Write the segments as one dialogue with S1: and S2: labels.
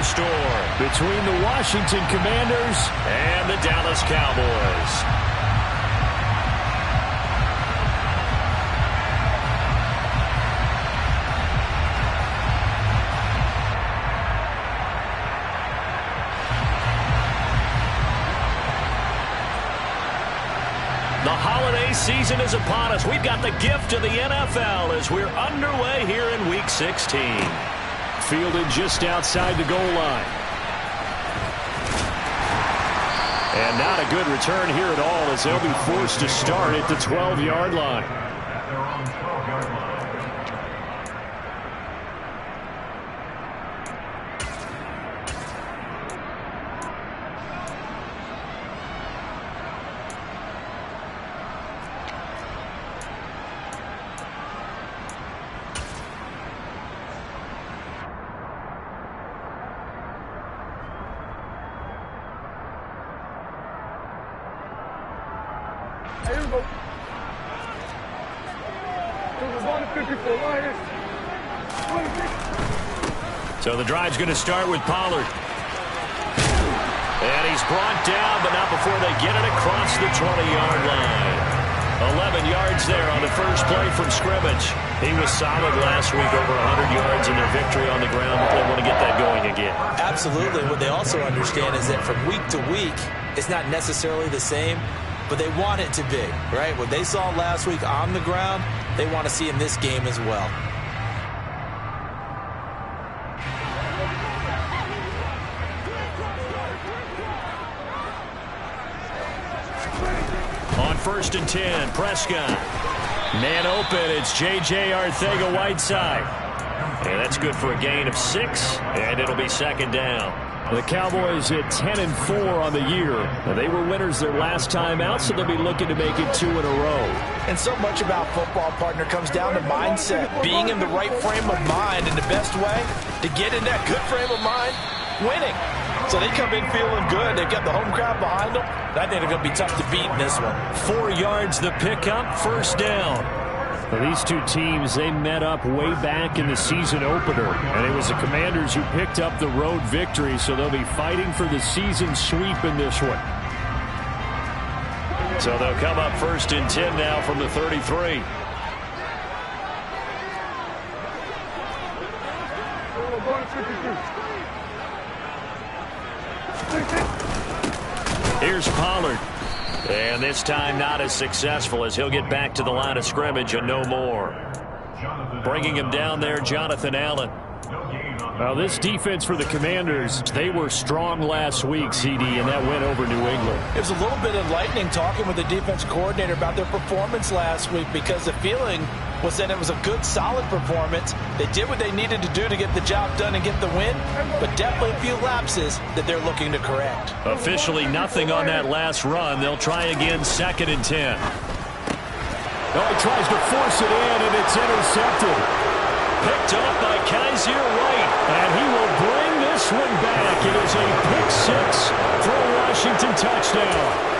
S1: storm between the Washington Commanders and the Dallas Cowboys. The holiday season is upon us. We've got the gift of the NFL as we're underway here in Week 16. Fielded just outside the goal line. And not a good return here at all as they'll be forced to start at the 12-yard line. So the drive's going to start with Pollard. And he's brought down, but not before they get it across the 20-yard line. 11 yards there on the first play from scrimmage. He was solid last week, over 100 yards in their victory on the ground, but they want to get that going again.
S2: Absolutely. What they also understand is that from week to week, it's not necessarily the same, but they want it to be, right? What they saw last week on the ground, they want to see in this game as well.
S1: On 1st and 10, Prescott. Man open, it's J.J. Arcega-Whiteside. And that's good for a gain of 6, and it'll be second down. The Cowboys at 10-4 on the year. They were winners their last time out, so they'll be looking to make it 2 in a row.
S2: And so much about football, partner, comes down to mindset. Being in the right frame of mind, and the best way to get in that good frame of mind, winning. So they come in feeling good. They've got the home crowd behind them. I think they're going to be tough to beat in this one.
S1: 4 yards the pickup, first down. Well, these two teams, they met up way back in the season opener, and it was the Commanders who picked up the road victory, so they'll be fighting for the season sweep in this one. So they'll come up 1st and 10 now from the 33. Here's Pollard. And this time not as successful as he'll get back to the line of scrimmage and no more. Bringing him down there, Jonathan Allen. Now this defense for the Commanders, they were strong last week, CD, and that went over New England.
S2: It was a little bit enlightening talking with the defense coordinator about their performance last week because the feeling was that it was a good, solid performance. They did what they needed to do to get the job done and get the win, but definitely a few lapses that they're looking to correct.
S1: Officially nothing on that last run. They'll try again, 2nd and 10. Oh, he tries to force it in, and it's intercepted. Picked up by Kaiser White, and he will bring this one back. It is a pick 6 for a Washington touchdown.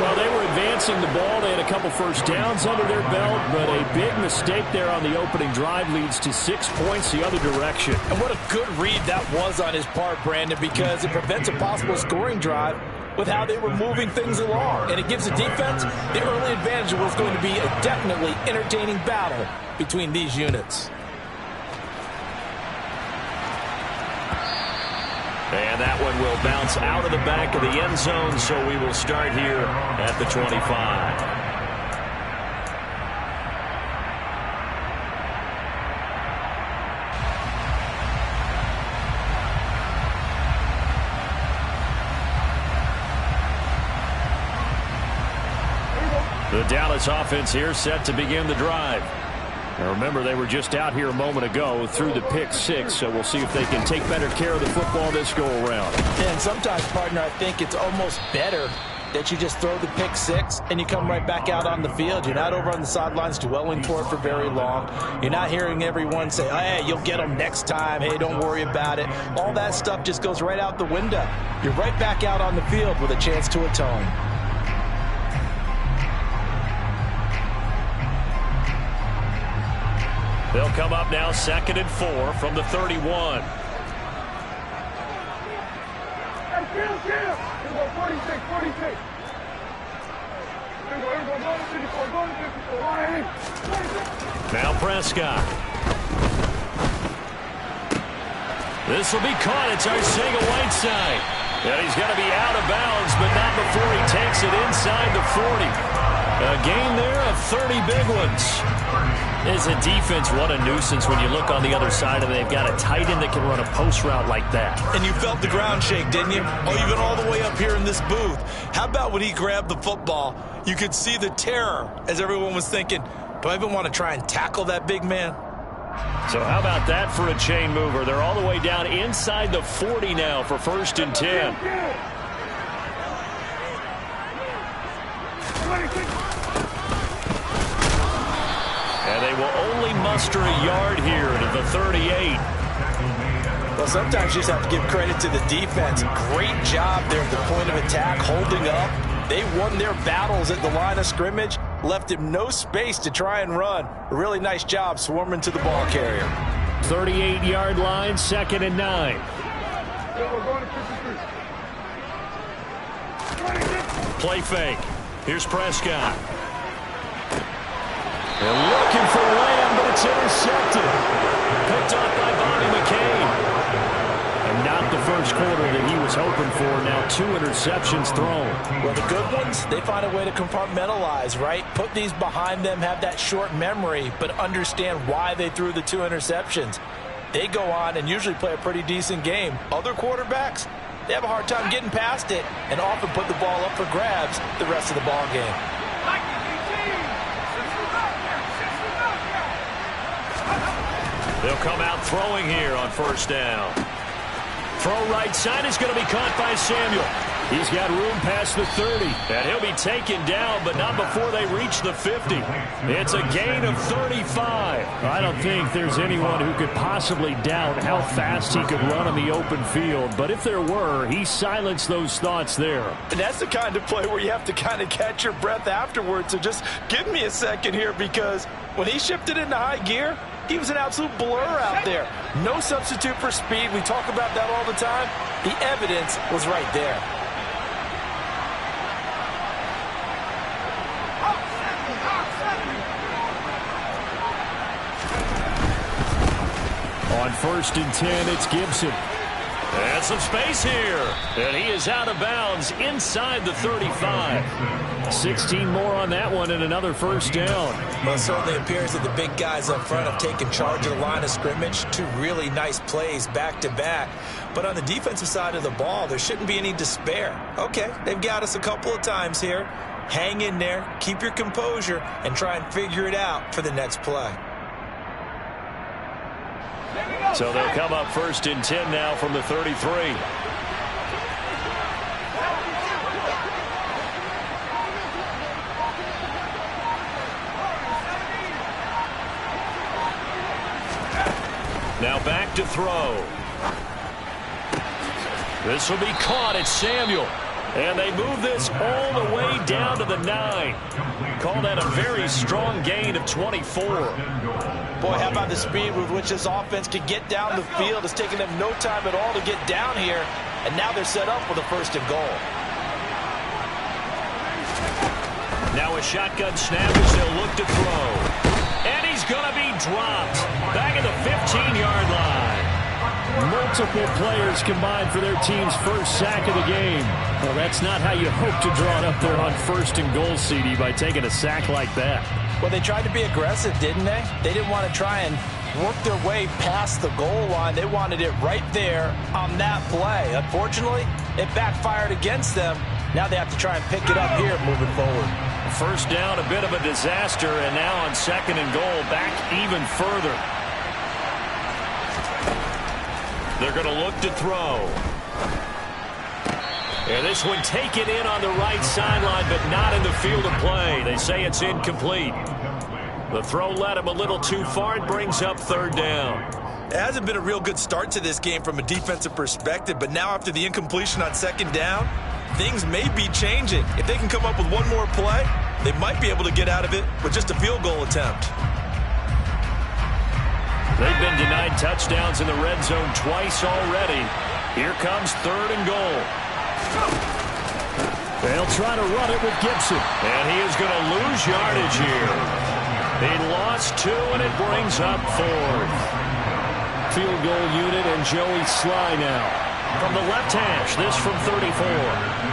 S1: Well, they were advancing the ball. They had a couple first downs under their belt, but a big mistake there on the opening drive leads to 6 points the other direction.
S2: And what a good read that was on his part, Brandon, because it prevents a possible scoring drive with how they were moving things along. And it gives the defense the early advantage. It was going to be a definitely entertaining battle between these units.
S1: And that one will bounce out of the back of the end zone, so we will start here at the 25. The Dallas offense here set to begin the drive. Now remember, they were just out here a moment ago through the pick 6, so we'll see if they can take better care of the football this go-around.
S2: And sometimes, partner, I think it's almost better that you just throw the pick 6 and you come right back out on the field. You're not over on the sidelines dwelling for it for very long. You're not hearing everyone say, hey, you'll get them next time. Hey, don't worry about it. All that stuff just goes right out the window. You're right back out on the field with a chance to atone. They'll come up now 2nd and 4 from the 31.
S1: Now Prescott. This will be caught. It's Arcega-Whiteside. And he's going to be out of bounds, but not before he takes it inside the 40. A gain there of 30 big ones. As a defense, what a nuisance when you look on the other side and they've got a tight end that can run a post route like that.
S2: And you felt the ground shake, didn't you? Oh, even all the way up here in this booth. How about when he grabbed the football? You could see the terror as everyone was thinking, do I even want to try and tackle that big man?
S1: So how about that for a chain mover? They're all the way down inside the 40 now for 1st and 10. And they will only muster a yard here to the 38.
S2: Well, sometimes you just have to give credit to the defense. Great job there at the point of attack, holding up. They won their battles at the line of scrimmage, left him no space to try and run. A really nice job swarming to the ball carrier.
S1: 38-yard line, 2nd and 9. Play fake. Here's Prescott. They're looking for Lamb, but it's intercepted. Picked off by Bobby McCain. And not the first quarter that he was hoping for. Now 2 interceptions thrown.
S2: Well, the good ones, they find a way to compartmentalize, right? Put these behind them, have that short memory, but understand why they threw the 2 interceptions. They go on and usually play a pretty decent game. Other quarterbacks, they have a hard time getting past it and often put the ball up for grabs the rest of the ball game.
S1: They'll come out throwing here on 1st down. Throw right side is going to be caught by Samuel. He's got room past the 30. And he'll be taken down, but not before they reach the 50. It's a gain of 35. I don't think there's anyone who could possibly doubt how fast he could run on the open field. But if there were, he silenced those thoughts there.
S2: And that's the kind of play where you have to kind of catch your breath afterwards. So just give me a second here, because when he shifted into high gear, he was an absolute blur out there. No substitute for speed. We talk about that all the time. The evidence was right there.
S1: On 1st and 10, it's Gibson. And some space here. And he is out of bounds inside the 35. 16 more on that one and another 1st down.
S2: Well, it certainly appears that the big guys up front have taken charge of the line of scrimmage. 2 really nice plays back-to-back. But on the defensive side of the ball, there shouldn't be any despair. Okay, they've got us a couple of times here. Hang in there, keep your composure, and try and figure it out for the next play.
S1: So they'll come up 1st and 10 now from the 33. Now back to throw. This will be caught. It's Samuel. And they move this all the way down to the 9. Call that a very strong gain of 24.
S2: Boy, how about the speed with which this offense can get down the field? It's taken them no time at all to get down here. And now they're set up with a 1st and goal.
S1: Now a shotgun snap as they'll look to throw. And he's going to be dropped. Back at the 15-yard line.
S3: Multiple players combined for their team's first sack of the game. Well, that's not how you hope to draw it up there on 1st and goal, CD, by taking a sack like that.
S2: Well, they tried to be aggressive, didn't they? They didn't want to try and work their way past the goal line. They wanted it right there on that play. Unfortunately, it backfired against them. Now they have to try and pick it up here moving forward.
S1: 1st down, a bit of a disaster, and now on 2nd and goal, back even further. They're going to look to throw. And this one taken in on the right sideline, but not in the field of play. They say it's incomplete. The throw led him a little too far. It brings up 3rd down.
S2: It hasn't been a real good start to this game from a defensive perspective, but now after the incompletion on 2nd down, things may be changing. If they can come up with one more play, they might be able to get out of it with just a field goal attempt.
S1: They've been denied touchdowns in the red zone twice already. Here comes 3rd and goal.
S3: They'll try to run it with Gibson.
S1: And he is going to lose yardage here. He lost 2, and it brings up 4th.
S3: Field goal unit and Joey Sly now.
S1: From the left hash, this from 34.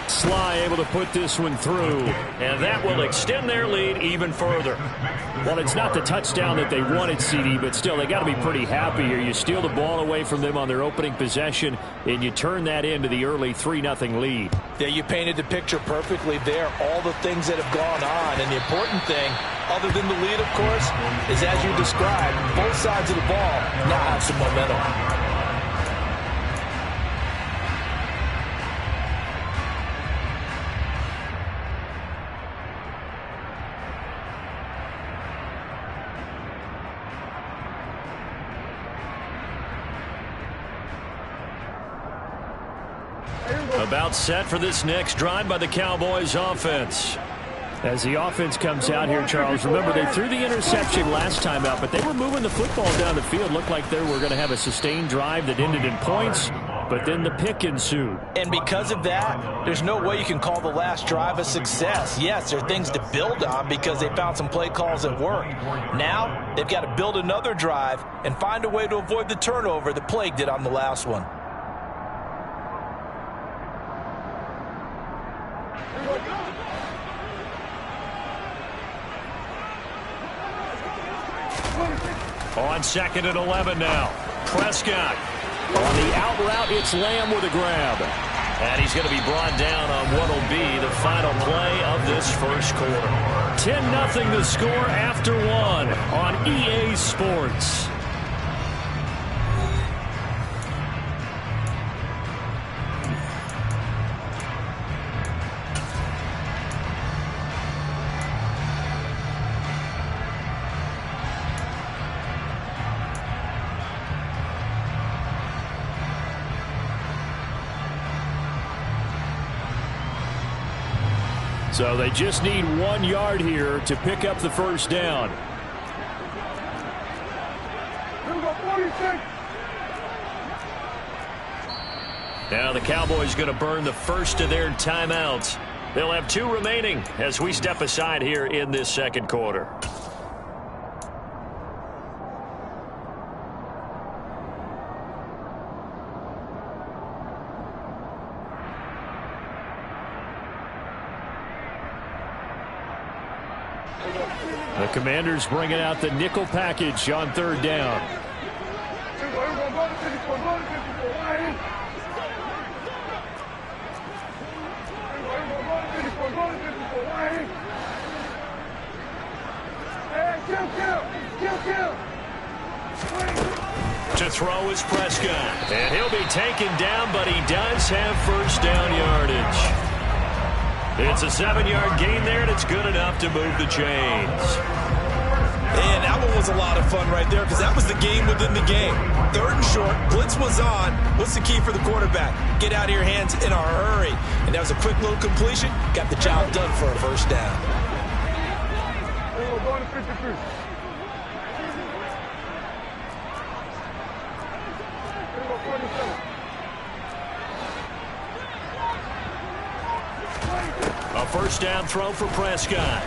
S3: Sly able to put this one through.
S1: And that will extend their lead even further.
S3: Well, it's not the touchdown that they wanted, CD, but still, they got to be pretty happy here. You steal the ball away from them on their opening possession, and you turn that into the early 3-0 lead.
S2: Yeah, you painted the picture perfectly there. All the things that have gone on. And the important thing, other than the lead, of course, is as you described, both sides of the ball now have some momentum.
S1: About set for this next drive by the Cowboys offense.
S3: As the offense comes out here, Charles, remember they threw the interception last time out, but they were moving the football down the field. Looked like they were going to have a sustained drive that ended in points, but then the pick ensued.
S2: And because of that, there's no way you can call the last drive a success. Yes, there are things to build on because they found some play calls that worked. Now, they've got to build another drive and find a way to avoid the turnover that plagued it on the last one.
S1: On 2nd and 11 now. Prescott.
S3: On the out route, it's Lamb with a grab.
S1: And he's going to be brought down on what will be the final play of this first quarter.
S3: 10-0 the score after 1 on EA Sports. So they just need 1 yard here to pick up the first down.
S1: Now the Cowboys going to burn the first of their timeouts. They'll have 2 remaining as we step aside here in this second quarter.
S3: The Commanders bringing out the nickel package on 3rd down.
S1: To throw is Prescott. And he'll be taken down, but he does have first down yardage. It's a 7-yard gain there, and it's good enough to move the chains.
S2: And that one was a lot of fun right there because that was the game within the game. 3rd and short, blitz was on. What's the key for the quarterback? Get out of your hands in a hurry. And that was a quick little completion. Got the job done for a first down.
S1: A first down throw for Prescott.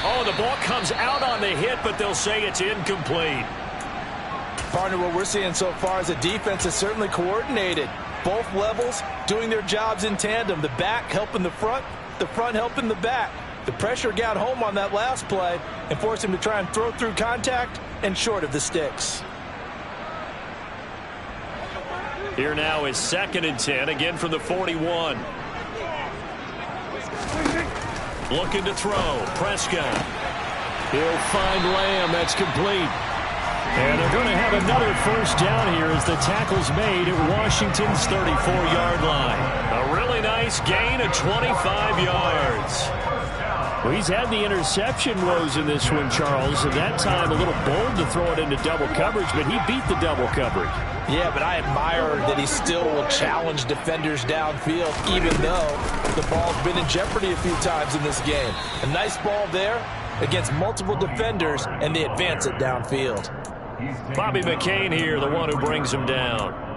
S1: Oh, the ball comes out on the hit, but they'll say it's incomplete.
S2: Partner, what we're seeing so far is the defense is certainly coordinated. Both levels doing their jobs in tandem. The back helping the front helping the back. The pressure got home on that last play and forced him to try and throw through contact and short of the sticks.
S1: Here now is 2nd and 10, again from the 41. Looking to throw. Prescott.
S3: He'll find Lamb. That's complete. And they're going to have another first down here as the tackle's made at Washington's 34-yard line.
S1: A really nice gain of 25 yards.
S3: Well, he's had the interception woes in this one, Charles, and that time a little bold to throw it into double coverage, but he beat the double coverage.
S2: Yeah, but I admire that he still will challenge defenders downfield, even though the ball's been in jeopardy a few times in this game. A nice ball there, against multiple defenders, and they advance it downfield.
S1: Bobby McCain here, the one who brings him down.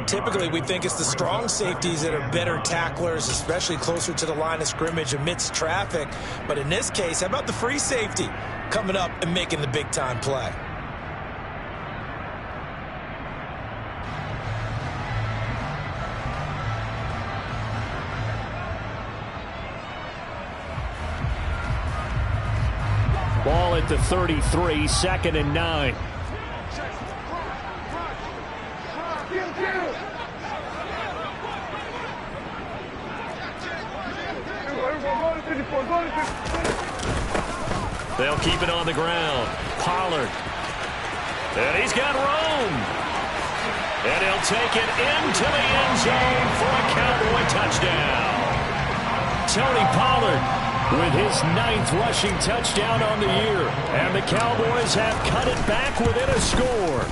S2: Typically, we think it's the strong safeties that are better tacklers, especially closer to the line of scrimmage amidst traffic. But in this case, how about the free safety coming up and making the big-time play?
S3: Ball at the 33, 2nd and 9.
S1: They'll keep it on the ground. Pollard. And he's got room. And he'll take it into the end zone for a Cowboy touchdown. Tony Pollard with his 9th rushing touchdown on the year. And the Cowboys have cut it back within a score.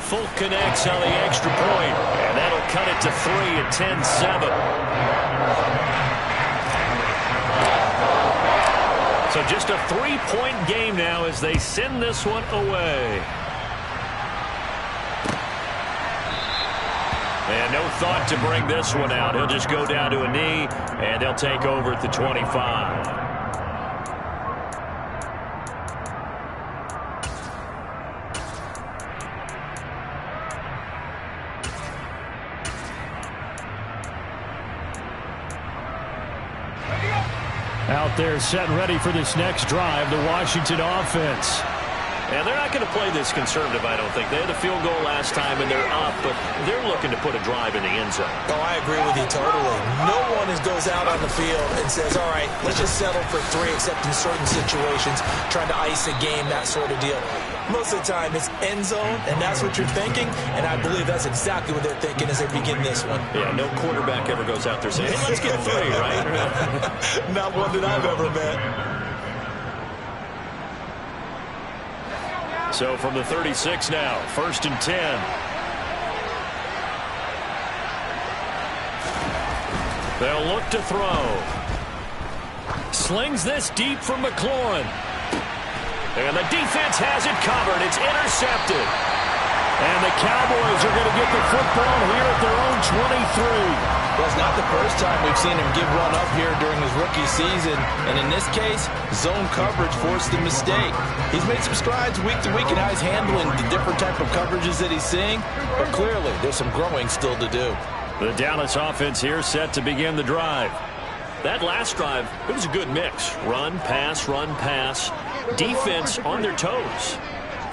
S1: Full connects on the extra point, and that'll cut it to 3 at 10-7. So just a 3-point game now as they send this one away. And no thought to bring this one out. He'll just go down to a knee, and they'll take over at the 25.
S3: Out there set and ready for this next drive, the Washington offense.
S1: And they're not going to play this conservative, I don't think. They had a field goal last time, and they're up, but they're looking to put a drive in the end zone.
S2: Oh, I agree with you totally. No one goes out on the field and says, all right, let's just settle for 3, except in certain situations, trying to ice a game, that sort of deal. Most of the time, it's end zone, and that's what you're thinking, and I believe that's exactly what they're thinking as they begin this one.
S1: Yeah, no quarterback ever goes out there saying, hey, let's get 3, right?
S2: Not one that I've ever met.
S1: So from the 36 now, 1st and 10. They'll look to throw. Slings this deep from McLaurin. And the defense has it covered. It's intercepted.
S3: And the Cowboys are going to get the football here at their own 23.
S2: Well, it's not the first time we've seen him give one up here during his rookie season. And in this case, zone coverage forced the mistake. He's made some strides week to week in how he's handling the different type of coverages that he's seeing. But clearly, there's some growing still to do.
S1: The Dallas offense here set to begin the drive. That last drive, it was a good mix. Run, pass, defense on their toes.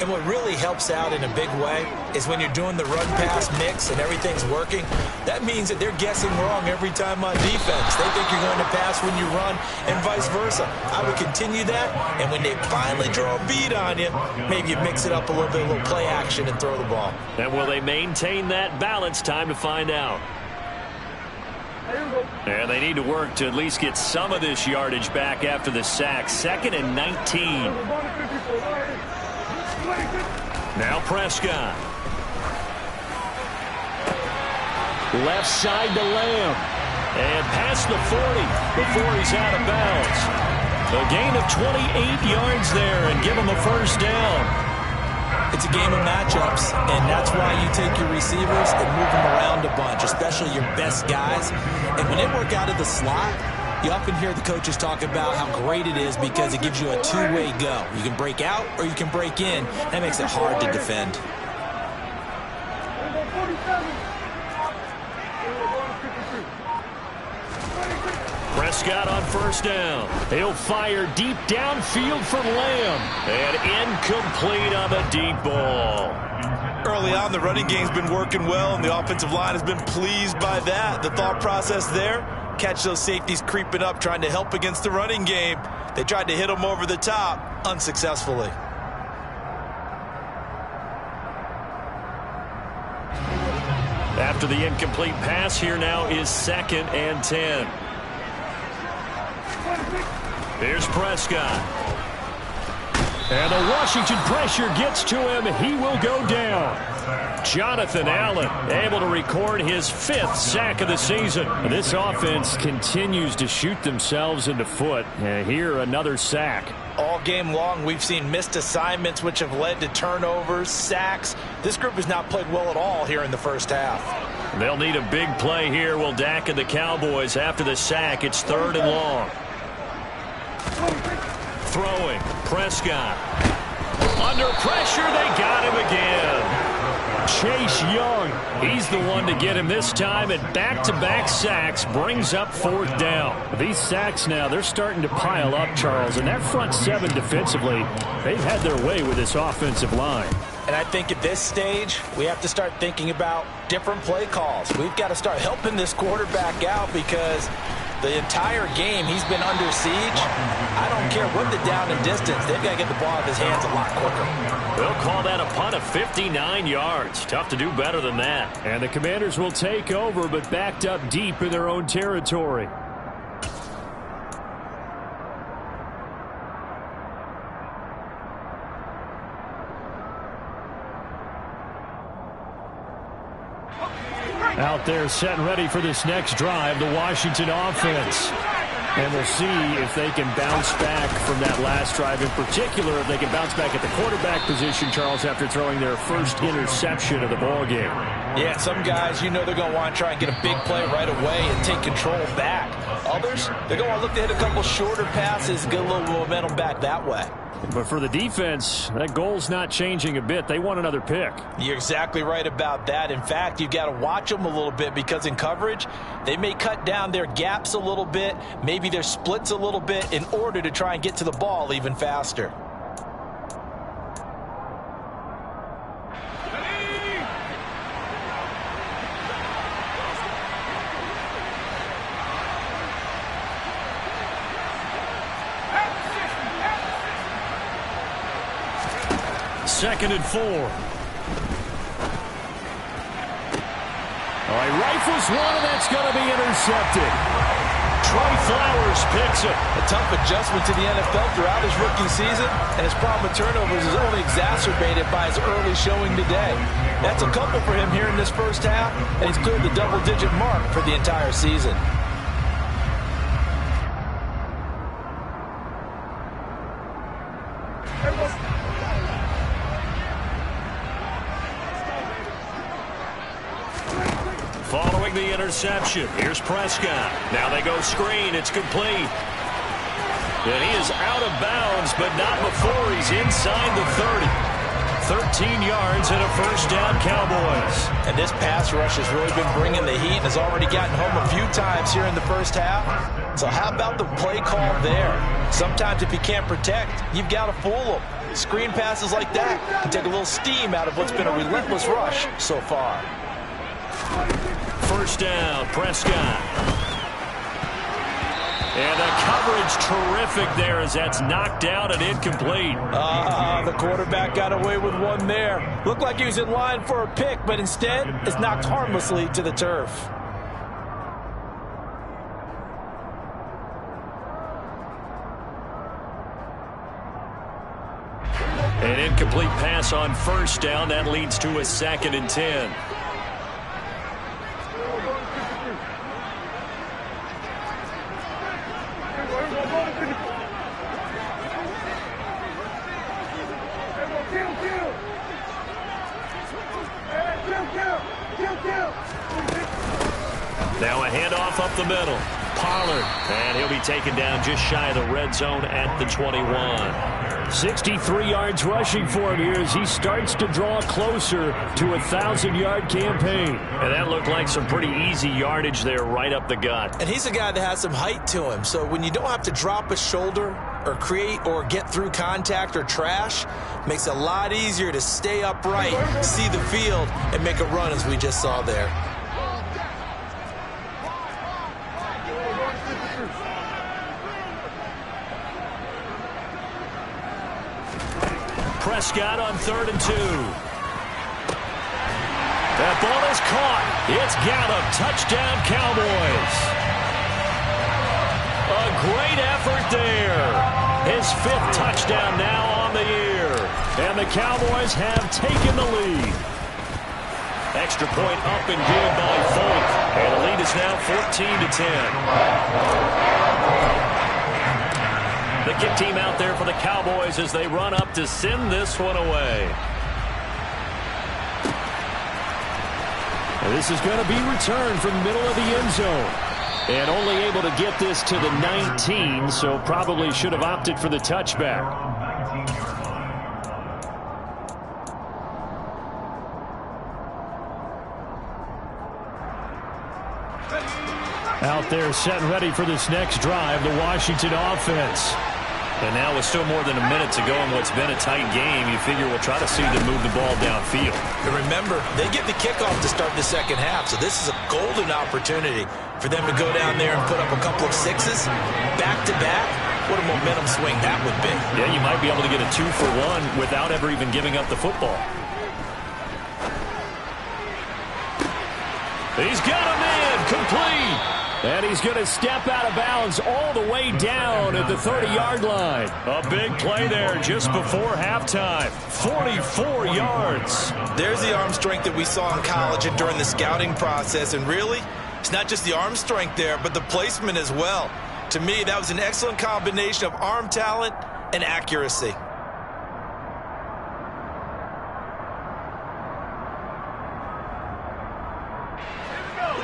S2: And what really helps out in a big way is when you're doing the run-pass mix and everything's working, that means that they're guessing wrong every time on defense. They think you're going to pass when you run and vice versa. I would continue that, and when they finally draw a bead on you, maybe you mix it up a little bit, a little play action, and throw the ball.
S1: And will they maintain that balance? Time to find out. And they need to work to at least get some of this yardage back after the sack. 2nd and 19. Now Prescott.
S3: Left side to Lamb.
S1: And past the 40 before he's out of bounds. A gain of 28 yards there and give him a first down.
S2: It's a game of matchups, and that's why you take your receivers and move them around a bunch, especially your best guys. And when they work out of the slot, you often hear the coaches talk about how great it is because it gives you a two-way go. You can break out or you can break in. That makes it hard to defend.
S1: Prescott on first down.
S3: He'll fire deep downfield for Lamb.
S1: And incomplete on the deep ball.
S2: Early on, the running game's been working well, and the offensive line has been pleased by that. The thought process there, catch those safeties creeping up, trying to help against the running game. They tried to hit them over the top, unsuccessfully.
S1: After the incomplete pass, here now is 2nd and 10. Here's Prescott.
S3: And the Washington pressure gets to him. He will go down. Jonathan Allen able to record his 5th sack of the season. This offense continues to shoot themselves in the foot. And here, another sack.
S2: All game long, we've seen missed assignments, which have led to turnovers, sacks. This group has not played well at all here in the first half.
S3: They'll need a big play here. Will Dak and the Cowboys after the sack. It's 3rd and long. Throwing. Prescott. Under pressure, they got him again. Chase Young, he's the one to get him this time, and back-to-back sacks brings up 4th down. These sacks now, they're starting to pile up, Charles, and that front 7 defensively, they've had their way with this offensive line.
S2: And I think at this stage, we have to start thinking about different play calls. We've got to start helping this quarterback out because the entire game he's been under siege. I don't care what the down and distance. They've got to get the ball out of his hands a lot quicker.
S3: They'll call that a punt of 59 yards. Tough to do better than that. And the Commanders will take over, but backed up deep in their own territory. Out there set and ready for this next drive, the Washington offense. And we'll see if they can bounce back from that last drive. In particular, if they can bounce back at the quarterback position, Charles, after throwing their first interception of the ballgame.
S2: Yeah, some guys, you know they're going to want to try and get a big play right away and take control back. Others, they're going to want to look to hit a couple shorter passes, get a little momentum back that way.
S3: But for the defense, that goal's not changing a bit. They want another pick.
S2: You're exactly right about that. In fact, you've got to watch them a little bit because in coverage, they may cut down their gaps a little bit, maybe their splits a little bit in order to try and get to the ball even faster.
S3: Second and 4. All right, rifles one, and that's going to be intercepted. Trey Flowers picks it.
S2: A tough adjustment to the NFL throughout his rookie season, and his problem with turnovers is only exacerbated by his early showing today. That's a couple for him here in this first half, and he's cleared the double-digit mark for the entire season.
S3: Following the interception, here's Prescott. Now they go screen. It's complete. And he is out of bounds, but not before he's inside the 30. 13 yards and a first down, Cowboys.
S2: And this pass rush has really been bringing the heat and has already gotten home a few times here in the first half. So how about the play call there? Sometimes if you can't protect, you've got to fool them. Screen passes like that can take a little steam out of what's been a relentless rush so far.
S3: First down, Prescott. And the coverage terrific there as that's knocked out and incomplete.
S2: The quarterback got away with one there. Looked like he was in line for a pick, but instead is knocked harmlessly to the turf.
S3: An incomplete pass on first down. That leads to a 2nd and 10. Now a handoff up the middle. Pollard, and he'll be taken down just shy of the red zone at the 21. 63 yards rushing for him here as he starts to draw closer to a 1,000-yard campaign. And that looked like some pretty easy yardage there right up the gut.
S2: And he's a guy that has some height to him, so when you don't have to drop a shoulder or create or get through contact or trash, makes it a lot easier to stay upright, see the field, and make a run as we just saw there.
S3: Prescott on 3rd and 2. That ball is caught. It's Gallup. Touchdown, Cowboys. A great effort there. his 5th touchdown now on the year. And the Cowboys have taken the lead. Extra point up and good by Folk. And the lead is now 14-10. The kick team out there for the Cowboys as they run up to send this one away. And this is going to be returned from the middle of the end zone. And only able to get this to the 19, so probably should have opted for the touchback. Out there set and ready for this next drive, the Washington offense.
S1: And now with still more than a minute to go in what's been a tight game, you figure we'll try to see them move the ball downfield.
S2: And remember, they get the kickoff to start the second half, so this is a golden opportunity for them to go down there and put up a couple of sixes back-to-back. What a momentum swing that would be.
S1: Yeah, you might be able to get a 2-for-1 without ever even giving up the football.
S3: He's got a man complete. And he's going to step out of bounds all the way down at the 30-yard line.
S1: A big play there just before halftime. 44 yards.
S2: There's the arm strength that we saw in college and during the scouting process. And really, it's not just the arm strength there, but the placement as well. To me, that was an excellent combination of arm talent and accuracy.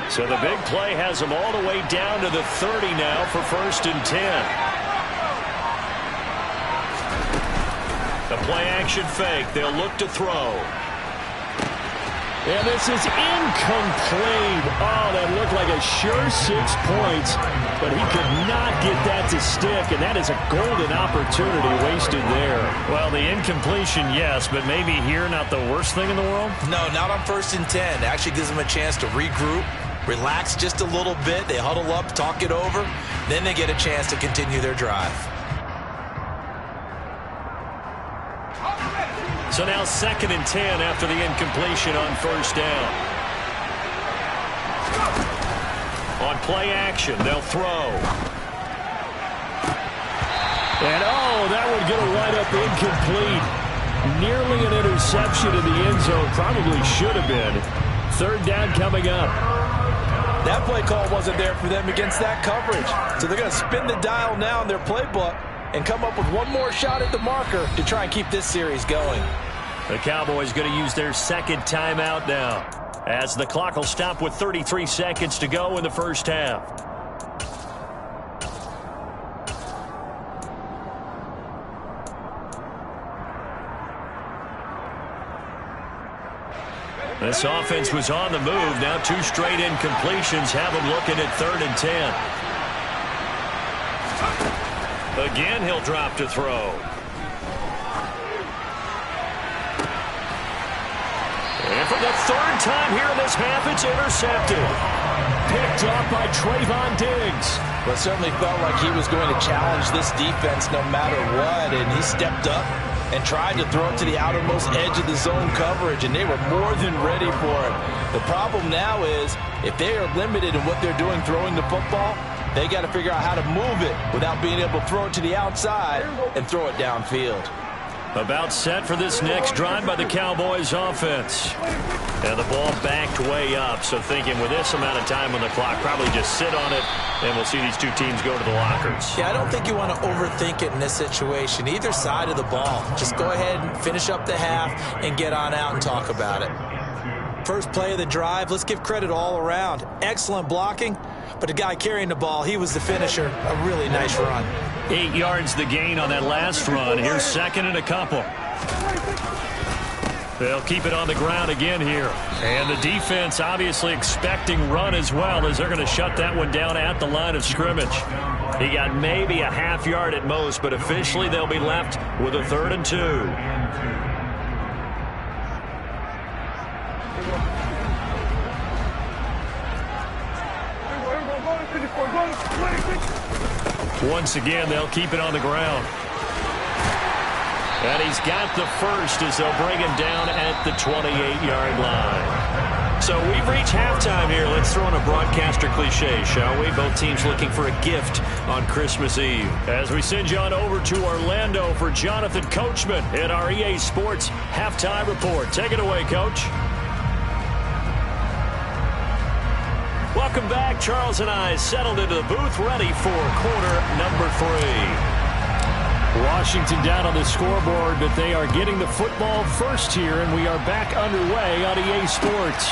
S3: So the big play has them all the way down to the 30 now for 1st and 10. The play action fake. They'll look to throw. And this is incomplete. Oh, that looked like a sure 6 points, but he could not get that to stick, and that is a golden opportunity wasted there.
S1: Well, the incompletion, yes, but maybe here not the worst thing in the world?
S2: No, not on 1st and 10. It actually gives them a chance to regroup, relax just a little bit. They huddle up, talk it over. Then they get a chance to continue their drive.
S3: So now 2nd and 10 after the incompletion on 1st down. On play action, they'll throw. And oh, that would get a right up incomplete. Nearly an interception in the end zone. Probably should have been. 3rd down coming up.
S2: That play call wasn't there for them against that coverage. So they're going to spin the dial now in their playbook and come up with one more shot at the marker to try and keep this series going.
S3: The Cowboys going to use their 2nd timeout now, as the clock will stop with 33 seconds to go in the 1st half. This offense was on the move. Now 2 straight incompletions have them looking at 3rd and 10. Again, he'll drop to throw. And for the 3rd time here in this half, it's intercepted. Picked off by Trayvon Diggs.
S2: Well, it certainly felt like he was going to challenge this defense no matter what, and he stepped up and tried to throw it to the outermost edge of the zone coverage, and they were more than ready for it. The problem now is, if they are limited in what they're doing throwing the football, they got to figure out how to move it without being able to throw it to the outside and throw it downfield.
S3: About set for this next drive by the Cowboys offense. And the ball backed way up, so thinking with this amount of time on the clock, probably just sit on it, and we'll see these 2 teams go to the lockers.
S2: Yeah, I don't think you want to overthink it in this situation. Either side of the ball. Just go ahead and finish up the half and get on out and talk about it. First play of the drive, let's give credit all around. Excellent blocking, but the guy carrying the ball, he was the finisher. A really nice run.
S3: 8 yards the gain on that last run. Here's 2nd and a couple. They'll keep it on the ground again here. And the defense obviously expecting run as well, as they're going to shut that one down at the line of scrimmage. He got maybe a half yard at most, but officially they'll be left with a 3rd and 2. Once again, they'll keep it on the ground. And he's got the first as they'll bring him down at the 28-yard line.
S1: So we've reached halftime here. Let's throw in a broadcaster cliche, shall we? Both teams looking for a gift on Christmas Eve. As we send you on over to Orlando for Jonathan Coachman in our EA Sports Halftime Report. Take it away, Coach. Welcome back. Charles and I settled into the booth, ready for quarter number 3.
S3: Washington down on the scoreboard, but they are getting the football first here, and we are back underway on EA Sports.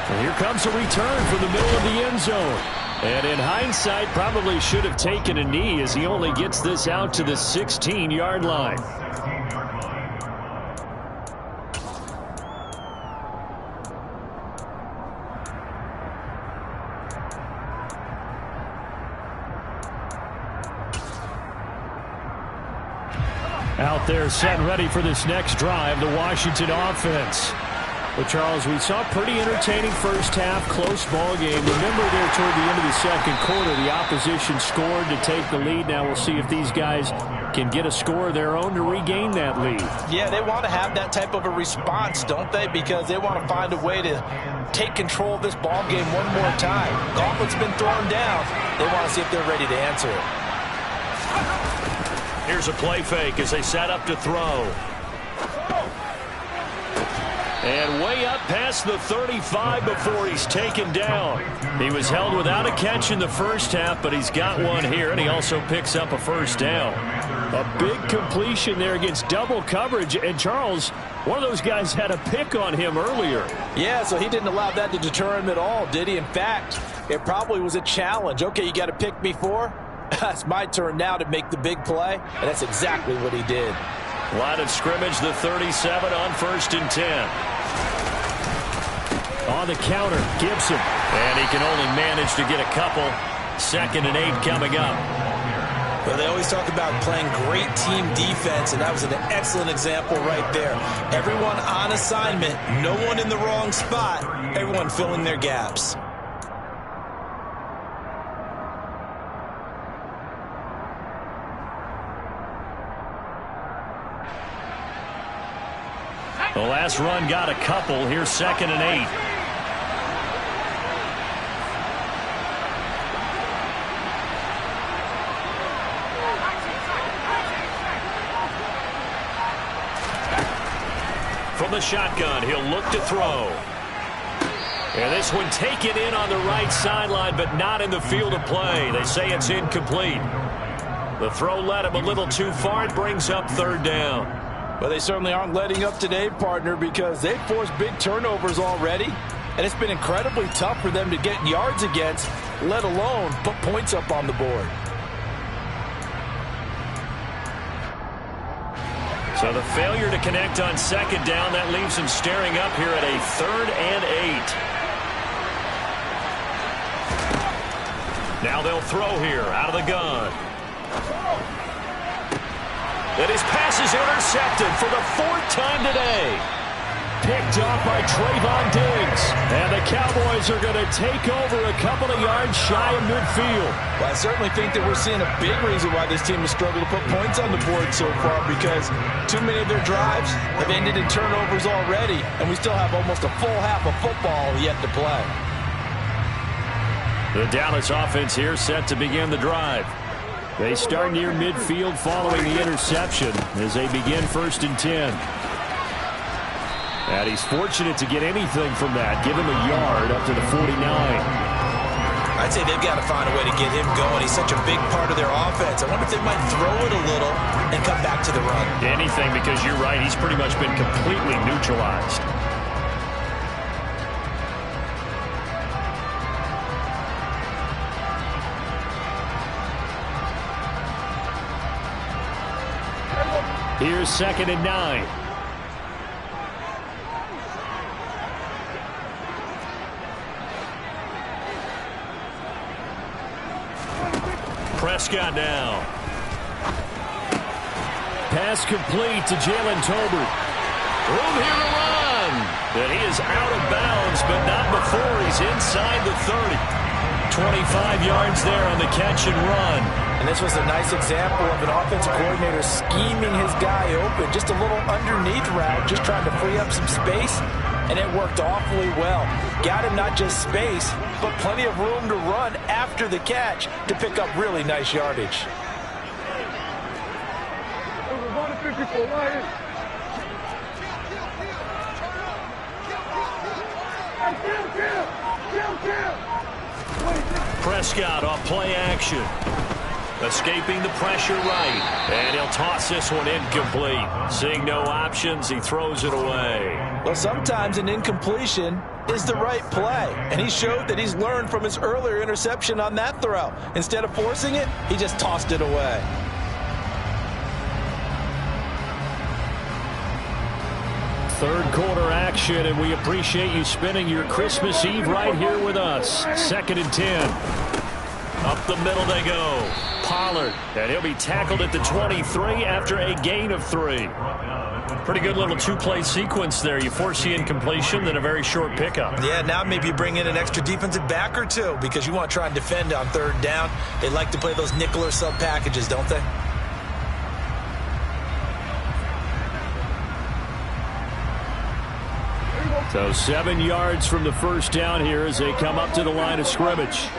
S3: And here comes a return from the middle of the end zone. And in hindsight, probably should have taken a knee as he only gets this out to the 16-yard line. Out there set and ready for this next drive, the Washington offense. But, Charles, we saw a pretty entertaining first half, close ball game. Remember there toward the end of the second quarter, the opposition scored to take the lead. Now we'll see if these guys can get a score of their own to regain that lead.
S2: Yeah, they want to have that type of a response, don't they? Because they want to find a way to take control of this ball game one more time. Gauntlet's been thrown down. They want to see if they're ready to answer it.
S1: Here's a play fake as they set up to throw. And way up past the 35 before he's taken down. He was held without a catch in the first half, but he's got one here, and he also picks up a first down.
S3: A big completion there against double coverage. And, Charles, one of those guys had a pick on him earlier.
S2: Yeah, so he didn't allow that to deter him at all, did he? In fact, it probably was a challenge. Okay, you got to pick me for? It's my turn now to make the big play, and that's exactly what he did.
S1: Line of scrimmage, the 37 on 1st and 10.
S3: On the counter, Gibson.
S1: And he can only manage to get a couple. 2nd and 8 coming up.
S2: Well, they always talk about playing great team defense, and that was an excellent example right there. Everyone on assignment, no one in the wrong spot, everyone filling their gaps.
S1: The last run got a couple. Here's 2nd and 8. From the shotgun, he'll look to throw. And this one taken in on the right sideline, but not in the field of play. They say it's incomplete. The throw led him a little too far. It brings up 3rd down.
S2: But they certainly aren't letting up today, partner, because they've forced big turnovers already. And it's been incredibly tough for them to get yards against, let alone put points up on the board.
S1: So the failure to connect on 2nd down, that leaves him staring up here at a 3rd and 8. Now they'll throw here out of the gun. And his pass is intercepted for the 4th time today. Picked off by Trayvon Diggs. And the Cowboys are going to take over a couple of yards shy of midfield.
S2: Well, I certainly think that we're seeing a big reason why this team has struggled to put points on the board so far, because too many of their drives have ended in turnovers already, and we still have almost a full half of football yet to play.
S1: The Dallas offense here set to begin the drive.
S3: They start near midfield following the interception as they begin 1st and 10. And he's fortunate to get anything from that. Give him a yard up to the 49.
S2: I'd say they've got to find a way to get him going. He's such a big part of their offense. I wonder if they might throw it a little and come back to the run.
S1: Anything, because you're right. He's pretty much been completely neutralized.
S3: Here's 2nd and 9.
S1: Prescott now.
S3: Pass complete to Jalen Tolbert.
S1: Room here to run. And he is out of bounds, but not before he's inside the 30. 25 yards there on the catch and run.
S2: And this was a nice example of an offensive coordinator scheming his guy open. Just a little underneath route, just trying to free up some space. and it worked awfully well. Got him not just space, but plenty of room to run after the catch to pick up really nice yardage.
S1: Prescott off play action. Escaping the pressure right. And he'll toss this one incomplete. Seeing no options, he throws it away.
S2: Well, sometimes an incompletion is the right play. And he showed that he's learned from his earlier interception on that throw. Instead of forcing it, he just tossed it away.
S3: Third quarter action, and we appreciate you spending your Christmas Eve right here with us. 2nd and 10.
S1: Up the middle they go. Pollard, and he'll be tackled at the 23 after a gain of 3. Pretty good little two-play sequence there. You force the incompletion, then a very short pickup.
S2: Yeah, now maybe you bring in an extra defensive back or two because you want to try and defend on 3rd down. They like to play those nickel or sub packages, don't they?
S3: So 7 yards from the first down here as they come up to the line of scrimmage.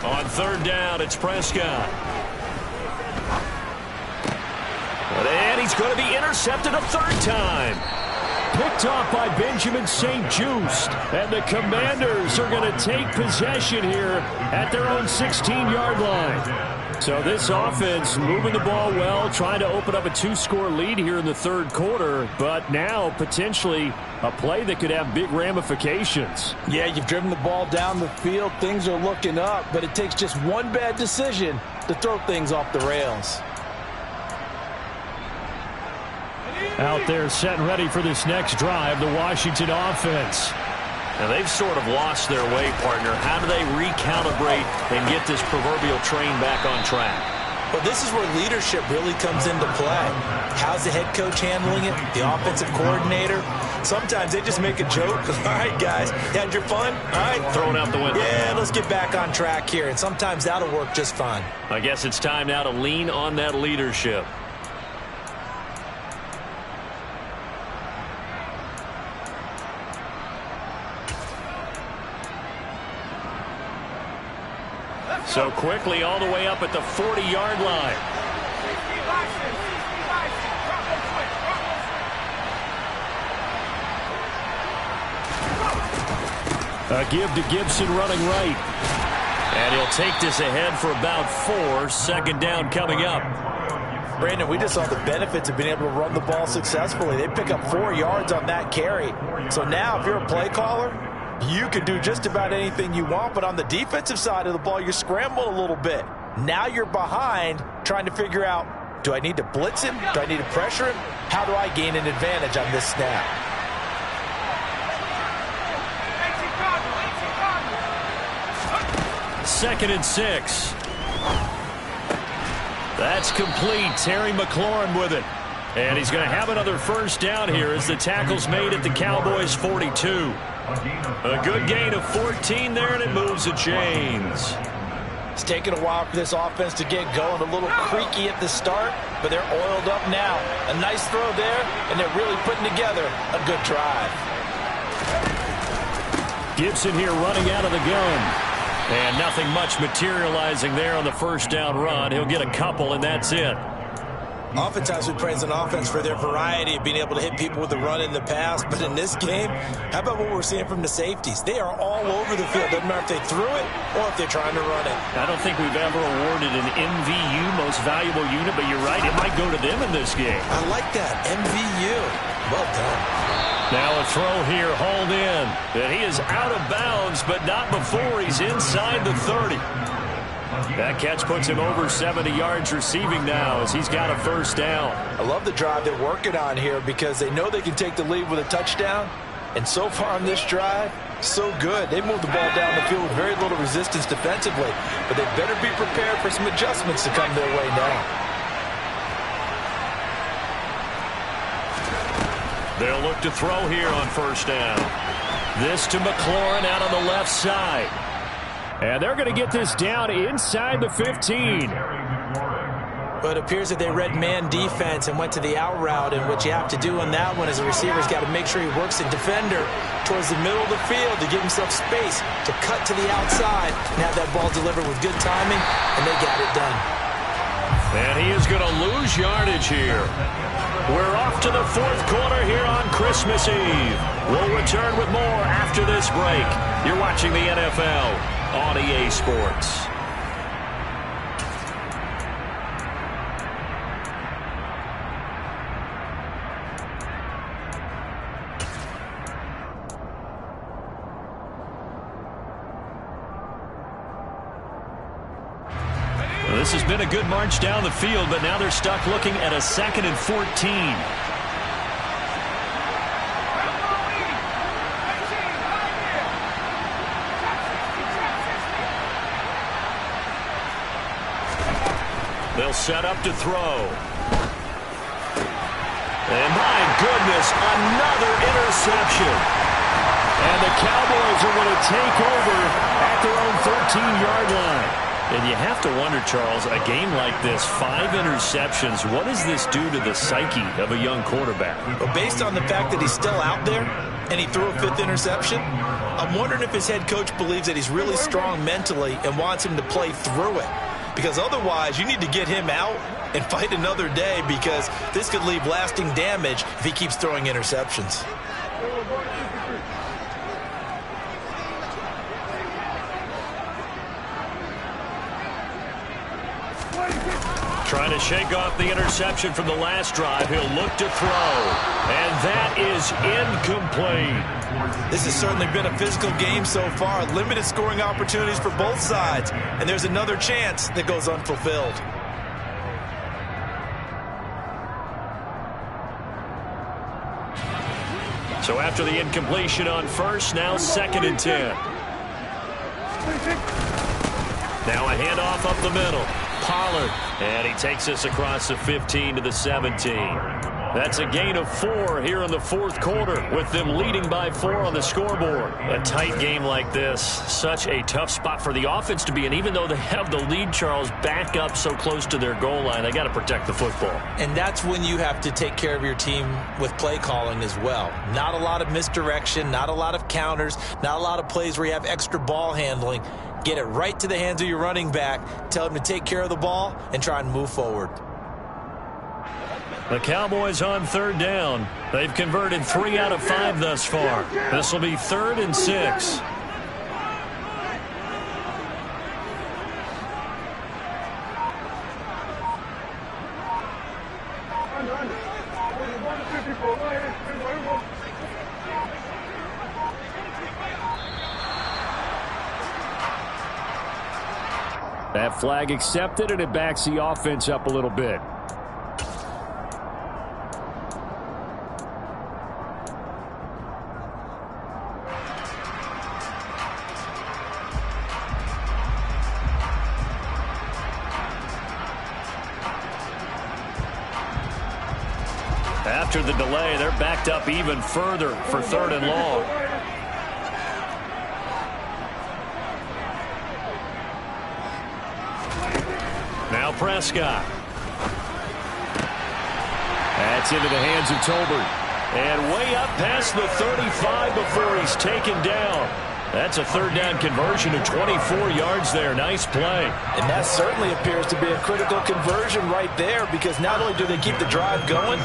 S1: On 3rd down, it's Prescott. And he's going to be intercepted a 3rd time.
S3: Picked off by Benjamin St. Just. And the Commanders are going to take possession here at their own 16-yard line. So this offense moving the ball well, trying to open up a 2-score lead here in the 3rd quarter. But now potentially a play that could have big ramifications.
S2: Yeah, you've driven the ball down the field. Things are looking up, but it takes just one bad decision to throw things off the rails.
S3: Out there set and ready for this next drive, the Washington offense.
S1: Now they've sort of lost their way, partner. How do they recalibrate and get this proverbial train back on track?
S2: Well, this is where leadership really comes into play. How's the head coach handling it? The offensive coordinator? Sometimes they just make a joke. All right, guys, you had your fun? All right.
S1: Throw it out the window.
S2: Yeah, let's get back on track here. And sometimes that'll work just fine.
S1: I guess it's time now to lean on that leadership. So quickly all the way up at the 40-yard line.
S3: A give to Gibson running right.
S1: And he'll take this ahead for about 4. 2nd down coming up.
S2: Brandon, we just saw the benefits of being able to run the ball successfully. They pick up 4 yards on that carry. So now if you're a play caller, you can do just about anything you want, but on the defensive side of the ball, you scramble a little bit. Now you're behind trying to figure out, do I need to blitz him? Do I need to pressure him? How do I gain an advantage on this snap?
S1: Second and 6. That's complete. Terry McLaurin with it. And he's going to have another first down here as the tackle's made at the Cowboys' 42. A good gain of 14 there, and it moves the chains.
S2: It's taken a while for this offense to get going. A little creaky at the start, but they're oiled up now. A nice throw there, and they're really putting together a good drive.
S3: Gibson here running out of the gun.
S1: And nothing much materializing there on the first down run. He'll get a couple, and that's it.
S2: Oftentimes we praise an offense for their variety of being able to hit people with the run in the pass, but in this game, how about what we're seeing from the safeties? They are all over the field. Doesn't matter if they threw it or if they're trying to run it.
S3: I don't think we've ever awarded an MVU, most valuable unit, but you're right, it might go to them in this game.
S2: I like that, MVU. Well done.
S1: Now a throw here, hauled in. And he is out of bounds, but not before he's inside the 30. That catch puts him over 70 yards receiving now as he's got a first down.
S2: I love the drive they're working on here because they know they can take the lead with a touchdown. And so far on this drive, so good. They moved the ball down the field with very little resistance defensively. But they better be prepared for some adjustments to come their way now.
S1: They'll look to throw here on first down. This to McLaurin out on the left side.
S3: And they're going to get this down inside the 15.
S2: But it appears that they read man defense and went to the out route, and what you have to do on that one is a receiver's got to make sure he works the defender towards the middle of the field to give himself space to cut to the outside and have that ball delivered with good timing, and they got it done.
S1: And he is going to lose yardage here. We're off to the fourth quarter here on Christmas Eve. We'll return with more after this break. You're watching the NFL on EA Sports. This has been a good march down the field, but now they're stuck looking at a 2nd and 14. They'll set up to throw. And my goodness, another interception. And the Cowboys are going to take over at their own 13-yard line. And you have to wonder, Charles, a game like this, 5 interceptions, what does this do to the psyche of a young quarterback?
S2: Well, based on the fact that he's still out there and he threw a 5th interception, I'm wondering if his head coach believes that he's really strong mentally and wants him to play through it. Because otherwise, you need to get him out and fight another day, because this could leave lasting damage if he keeps throwing interceptions.
S1: Trying to shake off the interception from the last drive. He'll look to throw. And that is incomplete.
S2: This has certainly been a physical game so far. Limited scoring opportunities for both sides. And there's another chance that goes unfulfilled.
S1: So after the incompletion on first, now 2nd and 10. Now a handoff up the middle. Pollard, and he takes us across the 15 to the 17. That's a gain of 4 here in the fourth quarter, with them leading by 4 on the scoreboard. A tight game like this, such a tough spot for the offense to be in. Even though they have the lead, Charles, back up so close to their goal line, they got to protect the football.
S2: And that's when you have to take care of your team with play calling as well. Not a lot of misdirection, not a lot of counters, not a lot of plays where you have extra ball handling. Get it right to the hands of your running back, tell him to take care of the ball, and try and move forward.
S1: The Cowboys on 3rd down. They've converted 3 out of 5 thus far. This will be 3rd and 6.
S3: That flag accepted, and it backs the offense up a little bit.
S1: After the delay, they're backed up even further for 3rd and long. Now Prescott. That's into the hands of Tolbert. And way up past the 35 before he's taken down. That's a 3rd down conversion of 24 yards there. Nice play.
S2: And that certainly appears to be a critical conversion right there, because not only do they keep the drive going,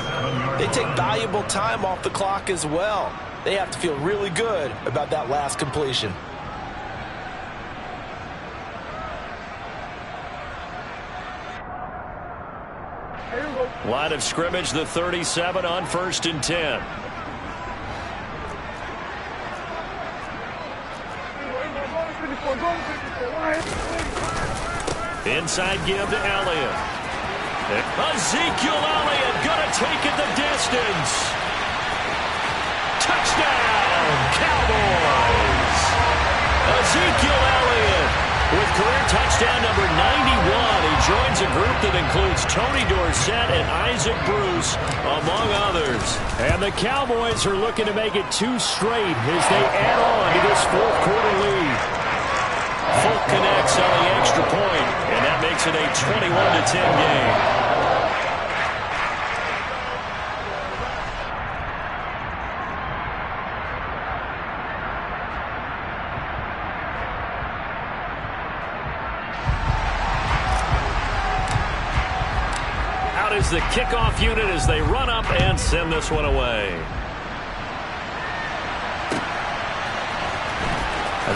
S2: they take valuable time off the clock as well. They have to feel really good about that last completion.
S1: Line of scrimmage, the 37 on 1st and 10. Inside give to Elliott. Ezekiel Elliott gonna take it the distance. Touchdown, Cowboys! Ezekiel Elliott with career touchdown number 91. He joins a group that includes Tony Dorsett and Isaac Bruce, among others.
S3: And the Cowboys are looking to make it 2 straight as they add on to this fourth quarter lead.
S1: Folk connects on the extra point, and that makes it a 21-10 game. Is the kickoff unit as they run up and send this one away.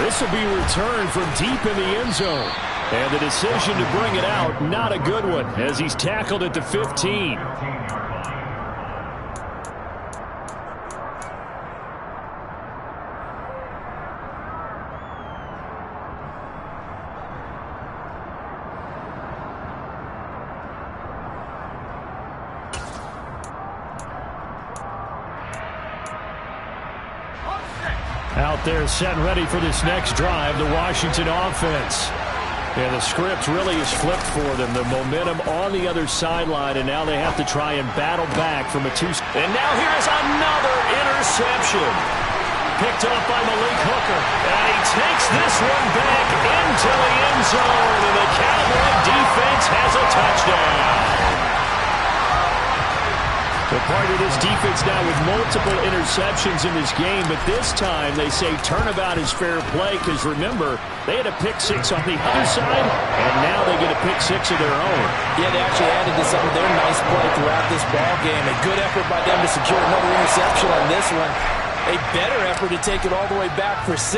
S3: This will be returned from deep in the end zone. And the decision to bring it out, not a good one, as he's tackled at the 15. Out there set and ready for this next drive, the Washington offense. And the script really is flipped for them. The momentum on the other sideline, and now they have to try and battle back from a 2.
S1: And now here's another interception. Picked up by Malik Hooker. And he takes this one back into the end zone. And the Cowboy defense has a touchdown.
S3: They're part of this defense now with multiple interceptions in this game, but this time they say turnabout is fair play because, remember, they had a pick-6 on the other side, and now they get a pick-6 of their own.
S2: Yeah, they actually added to some of their nice play throughout this ball game. A good effort by them to secure another interception on this one. A better effort to take it all the way back for 6.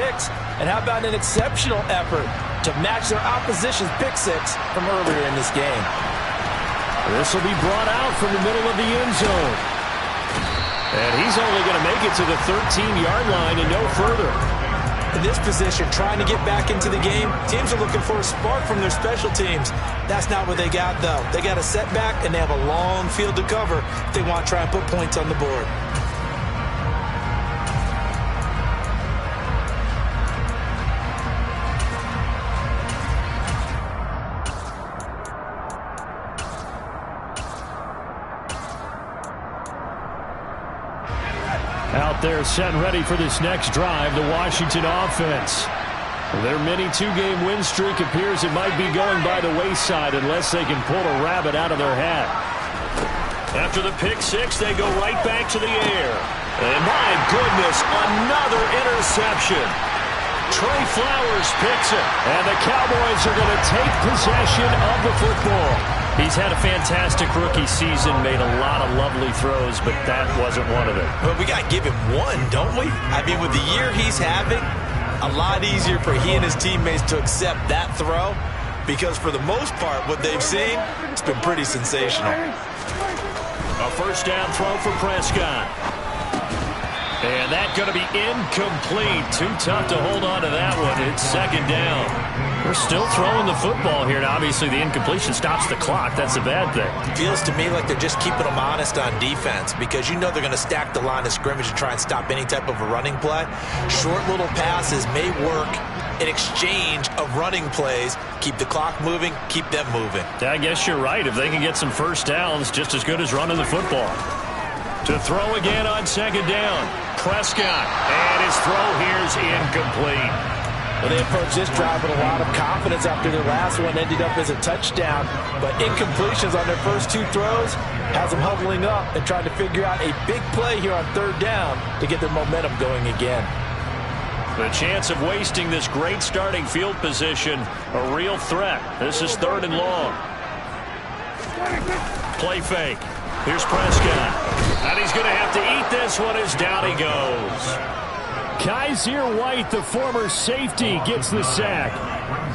S2: And how about an exceptional effort to match their opposition's pick-6 from earlier in this game?
S3: This will be brought out from the middle of the end zone. And he's only going to make it to the 13-yard line and no further.
S2: In this position, trying to get back into the game, teams are looking for a spark from their special teams. That's not what they got, though. They got a setback, and they have a long field to cover if they want to try and put points on the board.
S3: Out there set and ready for this next drive, the Washington offense. Their mini 2-game win streak appears it might be going by the wayside unless they can pull a rabbit out of their hat.
S1: After the pick-6, they go right back to the air. And my goodness, another interception. Trey Flowers picks it.
S3: And the Cowboys are going to take possession of the football.
S1: He's had a fantastic rookie season, made a lot of lovely throws, but that wasn't one of them.
S2: Well, we got to give him one, don't we? I mean, with the year he's having, a lot easier for he and his teammates to accept that throw because for the most part, what they've seen, it's been pretty sensational.
S1: A first down throw for Prescott. And that's going to be incomplete. Too tough to hold on to that one. It's second down.
S3: We're still throwing the football here, and obviously the incompletion stops the clock. That's a bad thing.
S2: Feels to me like they're just keeping them honest on defense because you know they're going to stack the line of scrimmage and try and stop any type of a running play. Short little passes may work in exchange of running plays. Keep the clock moving, keep them moving.
S3: I guess you're right. If they can get some first downs, just as good as running the football.
S1: To throw again on second down. Prescott. And his throw here's incomplete.
S2: Well, they approached this drive with a lot of confidence after their last one ended up as a touchdown. But incompletions on their first 2 throws has them huddling up and trying to figure out a big play here on third down to get their momentum going again.
S1: The chance of wasting this great starting field position, a real threat. This is 3rd and long. Play fake. Here's Prescott. And he's going to have to eat this one as down he goes.
S3: Kaiser White, the former safety, gets the sack.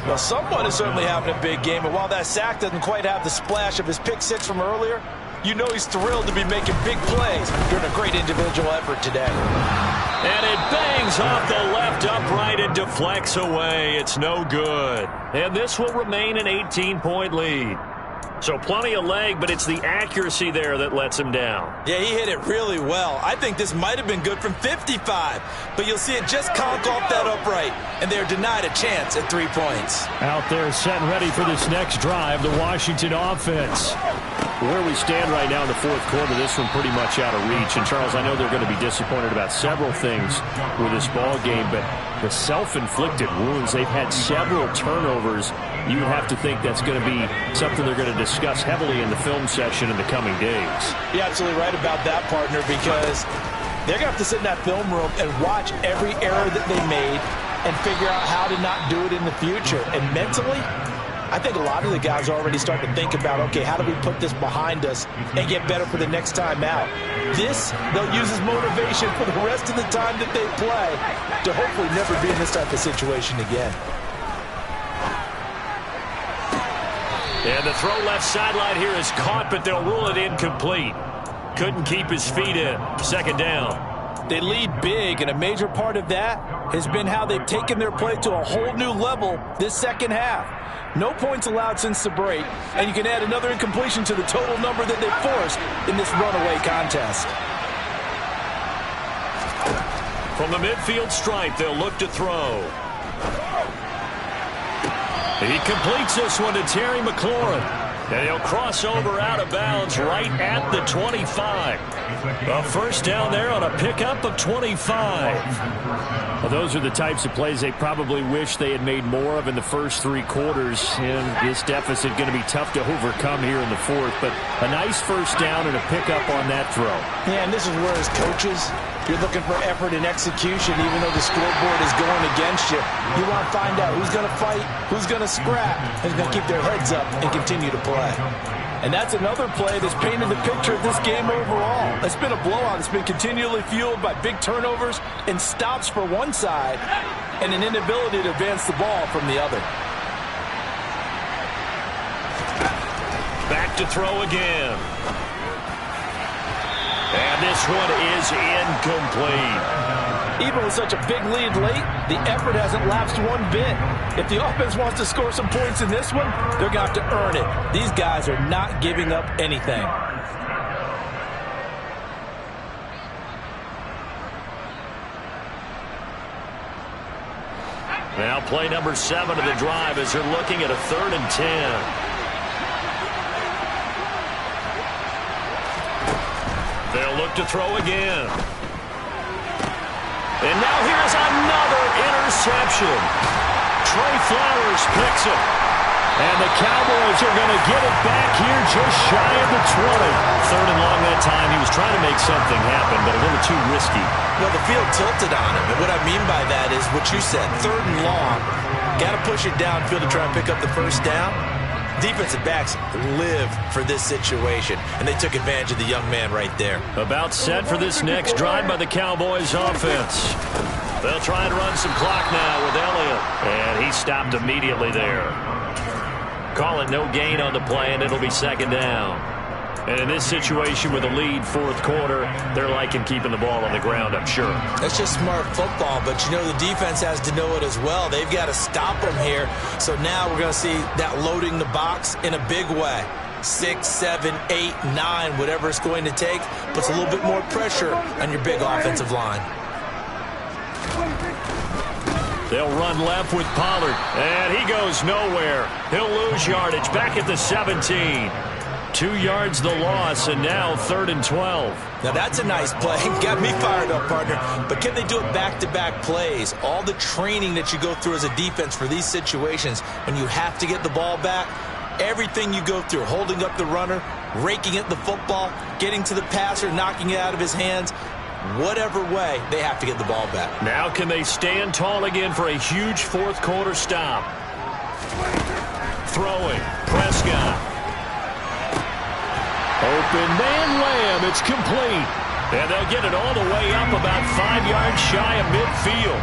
S2: Well, someone is certainly having a big game, and while that sack doesn't quite have the splash of his pick-6 from earlier, you know he's thrilled to be making big plays during a great individual effort today.
S1: And it bangs off the left upright and deflects away. It's no good. And this will remain an 18-point lead. So plenty of leg, but it's the accuracy there that lets him down.
S2: Yeah, he hit it really well. I think this might have been good from 55, but you'll see it just conk off that upright, and they're denied a chance at 3 points.
S3: Out there set and ready for this next drive, the Washington offense. Where we stand right now in the fourth quarter, this one pretty much out of reach. And, Charles, I know they're going to be disappointed about several things with this ball game, but the self-inflicted wounds, they've had several turnovers. You have to think that's going to be something they're going to discuss heavily in the film session in the coming days.
S2: You're absolutely right about that, partner, because they're going to have to sit in that film room and watch every error that they made and figure out how to not do it in the future. And mentally, I think a lot of the guys are already starting to think about, okay, how do we put this behind us and get better for the next time out? This, they'll use as motivation for the rest of the time that they play to hopefully never be in this type of situation again.
S1: And the throw left sideline here is caught, but they'll rule it incomplete. Couldn't keep his feet in. Second down.
S2: They lead big, and a major part of that has been how they've taken their play to a whole new level this second half. No points allowed since the break, and you can add another incompletion to the total number that they've forced in this runaway contest.
S1: From the midfield stripe, they'll look to throw. He completes this one to Terry McLaurin. And he'll cross over out of bounds right at the 25. A first down there on a pickup of 25.
S3: Well, those are the types of plays they probably wish they had made more of in the first 3 quarters. And this deficit going to be tough to overcome here in the fourth. But a nice first down and a pickup on that throw.
S2: Yeah, and this is where, as coaches, you're looking for effort and execution, even though the scoreboard is going against you. You want to find out who's going to fight, who's going to scrap, who's going to keep their heads up and continue to play. And that's another play that's painted the picture of this game overall. It's been a blowout. It's been continually fueled by big turnovers and stops for one side and an inability to advance the ball from the other.
S1: Back to throw again. And this one is incomplete.
S2: Even with such a big lead late, the effort hasn't lapsed one bit. If the offense wants to score some points in this one, they're going to have to earn it. These guys are not giving up anything.
S1: Now play number 7 of the drive as they're looking at a 3rd and 10. They'll look to throw again. And now here's another interception. Trey Flowers picks it. And the Cowboys are going to get it back here just shy of the 20. 3rd and long that time. He was trying to make something happen, but a little too risky.
S2: Well, the field tilted on him. And what I mean by that is what you said. 3rd and long. Got to push it downfield to try and pick up the first down. Defensive backs live for this situation, and they took advantage of the young man right there.
S1: About set for this next drive by the Cowboys offense. They'll try and run some clock now with Elliott, and he stopped immediately there. Call it no gain on the play, and it'll be 2nd down. And in this situation with a lead 4th quarter, they're liking keeping the ball on the ground, I'm sure.
S2: That's just smart football, but you know the defense has to know it as well. They've got to stop them here. So now we're going to see that loading the box in a big way. 6, 7, 8, 9, whatever it's going to take, puts a little bit more pressure on your big offensive line.
S1: They'll run left with Pollard, and he goes nowhere. He'll lose yardage back at the 17. 2 yards the loss, and now 3rd and 12.
S2: Now that's a nice play. Got me fired up, partner. But can they do it back-to-back plays? All the training that you go through as a defense for these situations, when you have to get the ball back, everything you go through, holding up the runner, raking at the football, getting to the passer, knocking it out of his hands, whatever way, they have to get the ball back.
S1: Now can they stand tall again for a huge 4th quarter stop? Throwing, Prescott. Open man Lamb, it's complete. And they'll get it all the way up about 5 yards shy of midfield.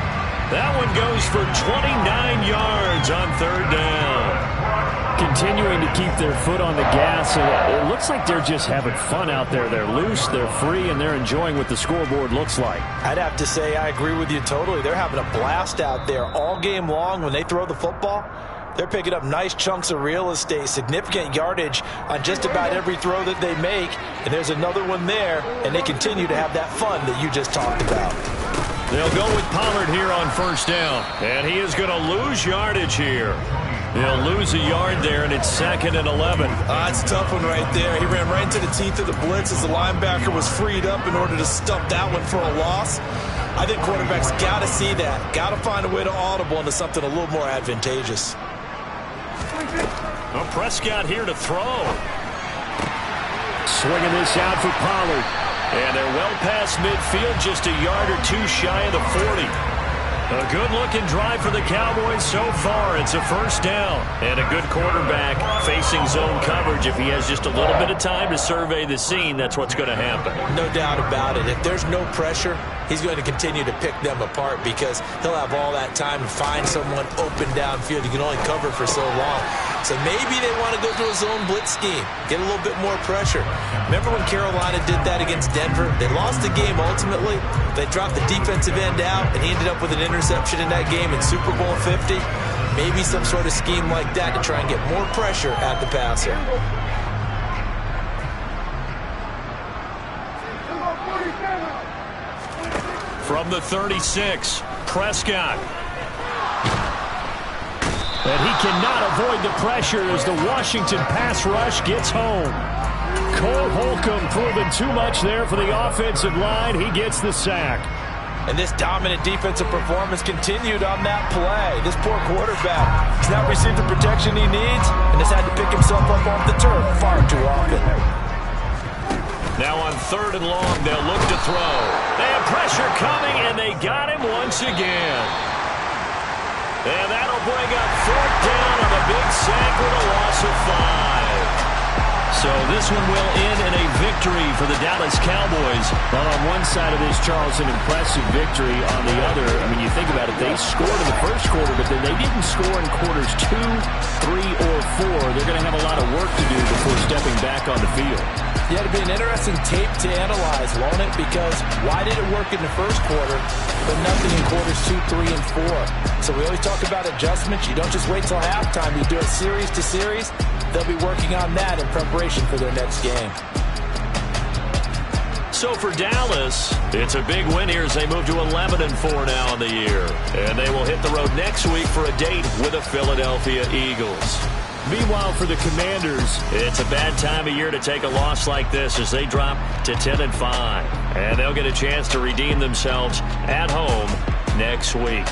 S1: That one goes for 29 yards on 3rd down.
S3: Continuing to keep their foot on the gas, and it looks like they're just having fun out there. They're loose, they're free, and they're enjoying what the scoreboard looks like.
S2: I'd have to say I agree with you totally. They're having a blast out there all game long when they throw the football. They're picking up nice chunks of real estate, significant yardage on just about every throw that they make. And there's another one there, and they continue to have that fun that you just talked about.
S1: They'll go with Pollard here on first down. And he is going to lose yardage here. He'll lose a yard there, and it's 2nd and 11.
S2: It's a tough one right there. He ran right into the teeth of the blitz as the linebacker was freed up in order to stop that one for a loss. I think quarterbacks got to see that. Got to find a way to audible into something a little more advantageous.
S1: Well, Prescott here to throw.
S3: Swinging this out for Pollard.
S1: And they're well past midfield, just a yard or two shy of the 40. A good-looking drive for the Cowboys so far. It's a first down. And a good quarterback facing zone coverage. If he has just a little bit of time to survey the scene, that's what's going to happen.
S2: No doubt about it. If there's no pressure, he's going to continue to pick them apart because he'll have all that time to find someone open downfield. You can only cover for so long. So maybe they want to go to a zone blitz scheme, get a little bit more pressure. Remember when Carolina did that against Denver? They lost the game ultimately. They dropped the defensive end out, and he ended up with an interception in that game in Super Bowl 50. Maybe some sort of scheme like that to try and get more pressure at the passer.
S1: From the 36, Prescott.
S3: And he cannot avoid the pressure as the Washington pass rush gets home. Cole Holcomb proving too much there for the offensive line. He gets the sack.
S2: And this dominant defensive performance continued on that play. This poor quarterback has not received the protection he needs and has had to pick himself up off the turf far too often.
S1: Now on 3rd and long, they'll look to throw. They have pressure coming, and they got him once again. And that'll bring up 4th down on a big sack with a loss of 5. So this one will end in a victory for the Dallas Cowboys.
S3: Well, on one side of this, Charles, an impressive victory. On the other, I mean, you think about it, they scored in the first quarter, but then they didn't score in quarters 2, 3, or 4. They're going to have a lot of work to do before stepping back on the field.
S2: Yeah, it'll be an interesting tape to analyze, won't it? Because why did it work in the first quarter, but nothing in quarters 2, 3, and 4? So we always talk about adjustments. You don't just wait till halftime. You do it series to series. They'll be working on that in preparation for their next game.
S1: So for Dallas, it's a big win here as they move to 11-4 now in the year. And they will hit the road next week for a date with the Philadelphia Eagles.
S3: Meanwhile, for the Commanders,
S1: it's a bad time of year to take a loss like this as they drop to 10-5. And they'll get a chance to redeem themselves at home next week.